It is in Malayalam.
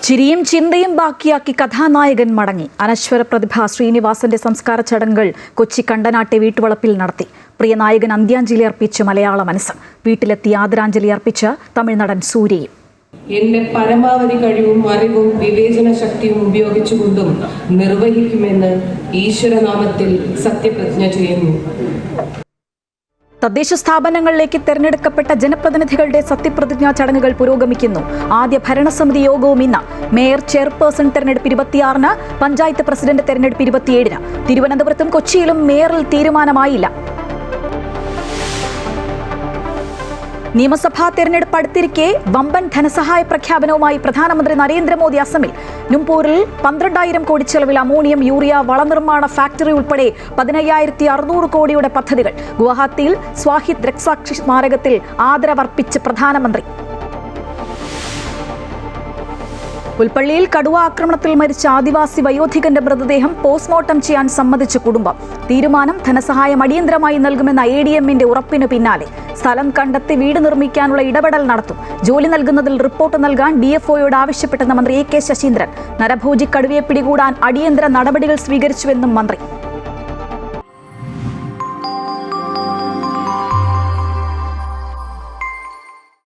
ചിരിയും ചിന്തയും ബാക്കിയാക്കി കഥാനായകൻ മടങ്ങി. അനശ്വര പ്രതിഭ ശ്രീനിവാസന്റെ സംസ്കാര ചടങ്ങുകൾ കൊച്ചി കണ്ടനാട്ടെ വീട്ടുവളപ്പിൽ നടത്തി. പ്രിയ നായകൻ അന്ത്യാഞ്ജലി അർപ്പിച്ച് മലയാള മനസ്സ്. വീട്ടിലെത്തി ആദരാഞ്ജലി അർപ്പിച്ച് തമിഴ് നടൻ സൂര്യയും. എന്റെ പരമാവധി കഴിവും അറിവും വിവേചന ശക്തിയും ഉപയോഗിച്ചുകൊണ്ടും നിർവഹിക്കുമെന്ന് ഈശ്വരനാമത്തിൽ സത്യപ്രതിജ്ഞ ചെയ്യുന്നു. തദ്ദേശ സ്ഥാപനങ്ങളിലേക്ക് തെരഞ്ഞെടുക്കപ്പെട്ട ജനപ്രതിനിധികളുടെ സത്യപ്രതിജ്ഞാ ചടങ്ങുകൾ പുരോഗമിക്കുന്നു. ആദ്യ ഭരണസമിതി യോഗവും ഇന്ന്. മേയർ ചെയർപേഴ്സൺ തെരഞ്ഞെടുപ്പ് 26-ന്, പഞ്ചായത്ത് പ്രസിഡന്റ് തെരഞ്ഞെടുപ്പ് 27-ന്. തിരുവനന്തപുരത്തും കൊച്ചിയിലും മേയറിൽ തീരുമാനമായില്ല. നിയമസഭാ തെരഞ്ഞെടുപ്പ് അടുത്തിരിക്കെ വമ്പൻ ധനസഹായ പ്രഖ്യാപനവുമായി പ്രധാനമന്ത്രി നരേന്ദ്രമോദി അസമിൽ. നുംപൂരിൽ 12,000 കോടി ചെലവിൽ അമോണിയം, യൂറിയ, വളനിർമ്മാണ ഫാക്ടറി ഉൾപ്പെടെ 15,600 കോടിയുടെ പദ്ധതികൾ. ഗുവാഹത്തിയിൽ സ്വാഹിദ് രക്സാക്ഷി സ്മാരകത്തിൽ ആദരവർപ്പിച്ച് പ്രധാനമന്ത്രി. പുൽപ്പള്ളിയിൽ കടുവ ആക്രമണത്തിൽ മരിച്ച ആദിവാസി വയോധികന്റെ മൃതദേഹം പോസ്റ്റ്മോർട്ടം ചെയ്യാൻ സമ്മതിച്ച കുടുംബം. തീരുമാനം ധനസഹായം അടിയന്തരമായി നൽകുമെന്ന ADM-ന്റെ ഉറപ്പിനു പിന്നാലെ സ്ഥലം കണ്ടെത്തി വീട് നിർമ്മിക്കാനുള്ള ഇടപെടൽ നടത്തും. ജോലി നൽകുന്നതിൽ റിപ്പോർട്ട് നൽകാൻ DFOയോട് ആവശ്യപ്പെട്ടെന്ന മന്ത്രി AK ശശീന്ദ്രൻ. നരഭോജി കടുവയെ പിടികൂടാൻ അടിയന്തര നടപടികൾ സ്വീകരിച്ചുവെന്നും മന്ത്രി.